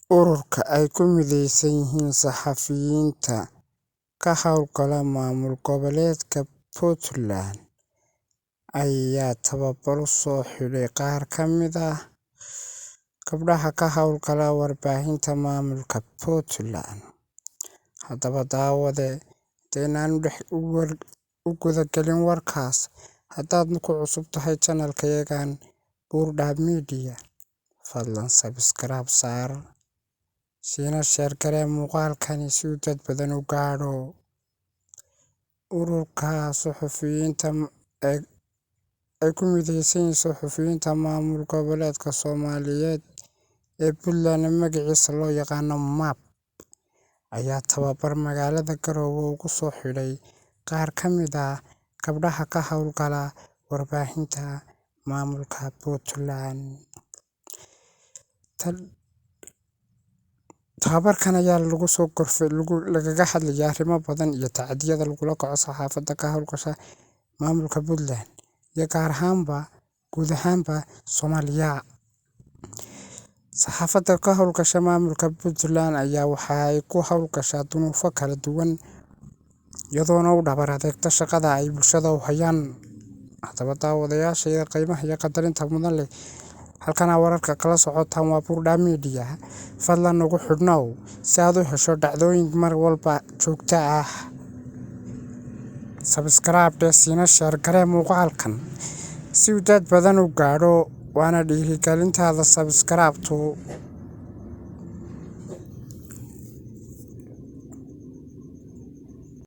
Ururka ay ku midaysan yihiin saxafiyiinta ka hawlgala maamul goboleedka Puntland ayaa tababar u soo xidhay qaar ka mid ah gabdhaha ka hawlgala warbaahinta maamulka Puntland. Haddaba daawade, intaanaan u gudagelin warkaas, haddaad ku cusub tahay channelkayagan Buurdhab Media, fadlan subscribe saar, siina share garee muuqaalkani si uu dad badan u gaadho. Ururka saxafiyiinta ay ku midaysan yihiin saxafiyiinta maamul goboleedka Soomaaliyeed ee Puntland magaciisa loo yaqaano MAP ayaa tababar magaalada Garowe ugu soo xidhay qaar ka mid ah gabdhaha ka hawlgala warbaahinta maamulka Puntland. Tababarkan ayaa lagaga hadlayaa arrimo badan iyo tacadiyada lagula kaco saxaafadda ka hawlgasha maamulka Puntland iyo guud ahaanba Soomaaliya. Saxaafadda ka hawlgasha maamulka Puntland ayaa waxa ay ku hawlgashaa duruufo kala duwan, iyadoona u dhabar adeegta shaqada ay bulshada u hayaan. Haddaba daawadayaasha qiimaha iyo qadarinta mudan leh, halkan wararka kala socotaan waa Buurdhab Media. Fadlan nagu xidhnow si aad u hesho dhacdooyin mar walba joogto ah. Subscribe siina share garee muuqaalkan si uu dad badan u gaadho, waana dhiirigelintaada subscribe-tu.